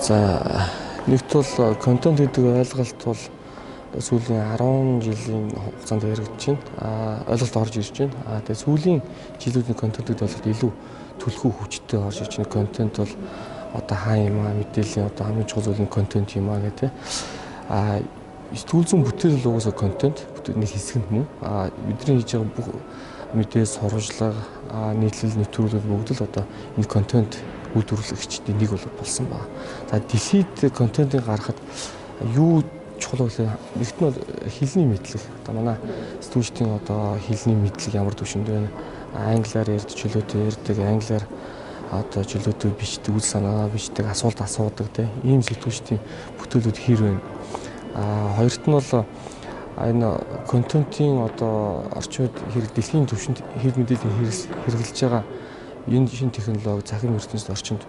За нэгт бол контент гэдэг ойлголт бол сүүлийн 10 жилийн хугацаанд яригдж байна. Ойлголт орж ирж байна. Тэгээ сүүлийн жилүүдийн контентууд бол илүү түлхүү хүчтэй орж ирж байна. Контент бол одоо хаа юм аа, мэдээллийн одоо хамгийн чухал зүйл нь контент юм аа гэдэг. Сэтгүүл зүйн бүтээл угаасаа контент бүтээний хэсэг нь мөн. Бидний хийж байгаа бүх мэдээ, сурвалжлага, нийтлэл, нэвтрүүлэг бүгд л одоо энэ контент үйлдвэрлэгчдийн нэг болсон байна. За дэлхийд контентыг гаргахад юу чухал вэ? Нэгт нь бол хэлний мэдлэг. Одоо манай сэтгүүлчдийн одоо хэлний мэдлэг ямар түвшинд байна? Англиар ярьж чөлөөтэй ярьдаг, англиар одоо чөлөөтэй бичдэг, үл санаа бичдэг, асуулт асуудаг тийм ийм сэтгүүлчдийн бүтээлүүд хэр байна? Хоёрт нь бол энэ контентын одоо орчууд дэлхийн түвшинд хэл мэдээлэл хэрэгжилж байгаа энэ шинэ технологи захин ертөнцийн орчинд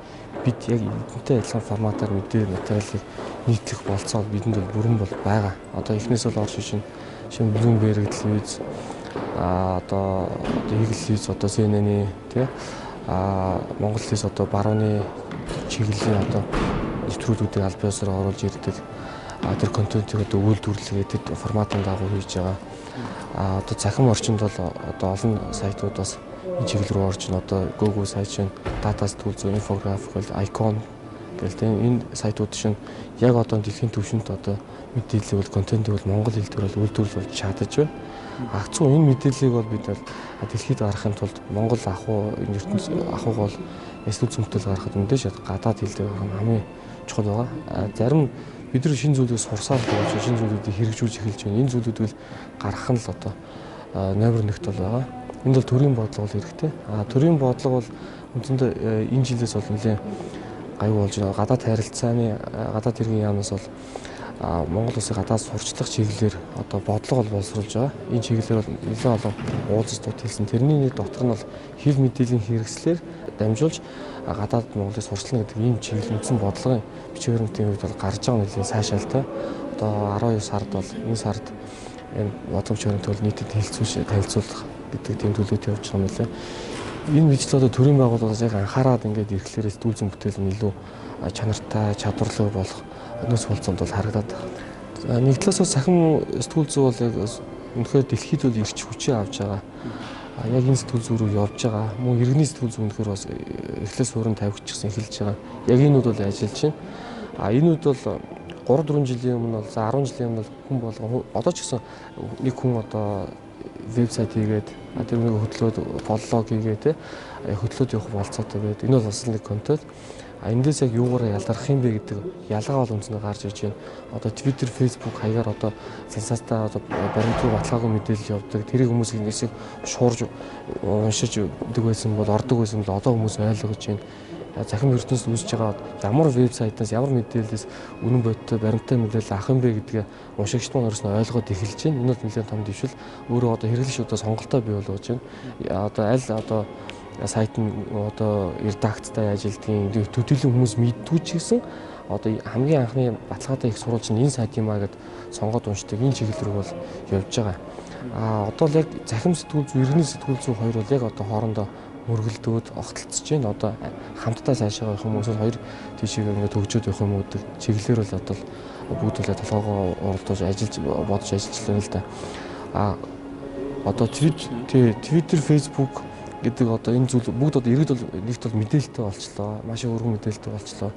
бид яг эдэнтэй адилхан форматаар мэдээ материалыг нийтлэх болцоо бидэнд бол бүрэн бол байгаа. Одоо эхнээс бол орж ишин шинэ Bloomberg телевиз одоо Eagle-ийн одоо CNN тий Монгол-ээс одоо барууны чиглэлийн одоо нэвтрүүлгүүдийг аль биесээр оруулж ирдэг. Тэр контентыг одоо үйлдвэрлэгээд тэр форматын дагуу хийж байгаа. Одоо захин орчинд бол одоо олон сайтууд бас энэ чиглэл рүү орж ин одоо Google сайт чинь data сэтгүүл зүйн infographic icon гэл тийм энэ сайтууд чинь яг одоо дэлхийн түвшинд одоо мэдээлэл бол контентыг бол монгол хэл дээр бол үйлдвэрлэж чадаж байна. Агцгүй энэ мэдээллийг бол бид бол дэлхийд гаргахын тулд монгол ахуй энэ ертөнц ахуйг бол эсвэл зүйнтэй гаргахад мэдээж гадаад хэл дээр хамгийн чухал байгаа. Зарим бид нар шинэ зүйлийг сурсаар болж шинэ зүйлүүдийг хэрэгжүүлж эхэлж байна. Энэ зүйлүүдийг гаргах нь л одоо номер 1-т бол байгаа. Энд бол төрийн бодлого бол хэрэгтэй. Төрийн бодлого бол үндсэндээ энэ жилээс бол нэлээд аюул болж байна. Гадаад харилцааны гадаад хэргийн яамнаас бол Монгол улсын гадаад сурчлах чиглэлээр одоо бодлого бол боловсруулж байгаа. Энэ чиглэлээр бол нэлээд олон уулзалтууд хэлсэн. Тэрний нэг дотор нь бол хэл мэдээллийн хэрэгслээр дамжуулж гадаад Монголыг сурчлана гэдэг ийм чиглэл үндсэн бодлогын бичиг баримтын үед бол гарч байгаа нэлээд сайшаалтай. Одоо 12 сард бол энэ сард энэ бодлого бичиг баримтыг нийтэд танилцуулах гэдэг тийм төлөвлөлт явуулж байгаа юм лээ. Энэ мэтчил одоо төрийн байгууллагаас яг анхаарал ингээд ирэхлээр сэтгүүл зүйн бүтээл нь илүү чанартай, чадварлаг болох нөөц болцоонд бол харагдаад байна. Нэг талаас нь сахин сэтгүүл зүй бол яг үнэхээр дэлхийд бол ирч хүчээ авч байгаа. Яг энэ сэтгүүл зүй рүү явж байгаа. Мөн иргэний сэтгүүл зүй үнэхээр бас эхлээс суурин тавигдчихсан эхэлж байгаа. Яг энүүд бол ажиллаж байна. Энүүд бол 3-4 жилийн өмнө бол 10 жилийн өмнө хүн болгон одоо ч гэсэн нэг хүн одоо вебсайт хийгээд тэр нэг хөтлөөд блог хийгээд хөтлөөд явах болцоотой байдаг. Энэ бол бас нэг контент. Эндээс яг юугаараа ялгарх юм бэ гэдэг ялгаа бол үндсэндээ гарч ирж байна. Одоо Twitter, Facebook хаягаар одоо сенсацтай одоо баримтгүй баталгаагүй мэдээлэл явдаг. Тэрийг хүмүүс ингэсийг шуурж уншиж өгдөг байсан бол ордог байсан бол одоо хүмүүс ойлгож байна. Захин ертөнцид үүсэж байгаа ямар вебсайтаас ямар мэдээлэлээс үнэн бодиттой баримттай мэдээлэл авах юм бэ гэдгээ уншигчд маань өөрснөө ойлгоод эхэлж байна. Энэ бол нэлээд том дэвшил. Өөрөө одоо хэрэглэгчдээ сонголтоо бий болгож байна. Одоо аль одоо сайт нь одоо редакцтай ажилтгийн төдийлөн хүмүүс мэддгүй ч гэсэн одоо хамгийн анхны баталгаатай их сурвалж нь энэ сайт юм аа гэд сонгоод уншдаг энэ чиглэл рүү бол явж байгаа. Одоо л яг захин сэтгүүл зүй, иргэний сэтгүүл зүй хоёр бол яг одоо хоорондоо мөргөлдөөд огтлцож байна. Одоо хамтдаа цаашаа явах юм уу эсвэл хоёр тийшээ ингээд төгжөөд явах юм уу гэдэг чиглэлээр бол одоо бүгд л толгоогоо уралдуулж ажиллаж бодож ажиллаж байна л да. Одоо Twitter, Facebook гэдэг одоо энэ зүйл бүгд одоо иргэд бол нэгт бол мэдээлэлтэй болчлоо. Маш их өргөн мэдээлэлтэй болчлоо.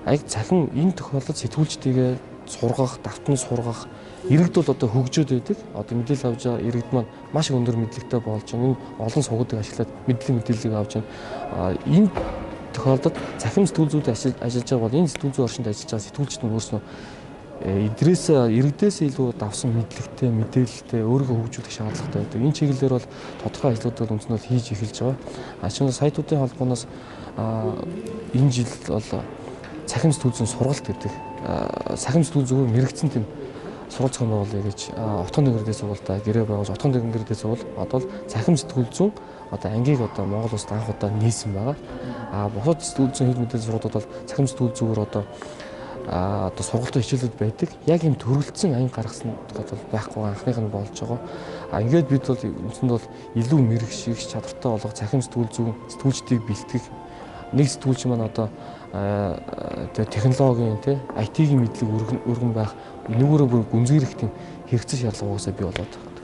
Яг захин энэ тохиолдолд сэтгүүлчдийгээ сургах, давтан сургах иргэд бол одоо хөгжөөд байдаг. Одоо мэдээлэл авч байгаа иргэд маань маш их өндөр мэдлэгтэй болж байна. Энэ олон сувгуудыг ашиглаад мэдээллийг авч байна. Энэ тохиолдолд захин сэтгүүл зүйд ажиллаж байгаа бол энэ сэтгүүл зүйн орчинд ажиллаж байгаа сэтгүүлчид нь өөрснөө иргэдээс илүү давсан мэдлэгтэй, мэдээлэлтэй өөрийгөө хөгжүүлэх шаардлагатай байдаг. Энэ чиглэлээр бол тодорхой ажлуудыг үндсэндээ хийж эхэлж байгаа. Шинэ сайтуудын холбооноос энэ жил бол цахим сэтгүүл зүйн сургалт гэдэг цахим сэтгүүл зүйн мэрэгцэн тийм сургалт зохион байгуулъя гэж утгын нэгэрдээ сургалтаа гэрээ байгуулж утгын нэгэрдээ сурвал одоо цахим сэтгүүл зүйн одоо ангийг одоо Монгол улсад анх удаа нээсэн байгаа. Бусад сэтгүүл зүйн хэл мэдээлэл сургалтууд бол цахим сэтгүүл зүйгээр одоо сургалтын хичээлүүд байдаг. Яг юм төрөлцсөн анги гаргасан бол байхгүй анхных нь болж байгаа. Ингээд бид бол үндсэнд бол илүү мэрэгших чадвартай болох цахим сэтгүүл зүйн сэтгүүлчдийг бэлтгэх нэг сэтгүүлч маань одоо тэгээ технологийн тий IT-ийн мэдлэг өргөн байх нөгөөрөө бүр гүнзгийрэх тийм хэрэгцээ шаардлага угаасаа бий болоод байна.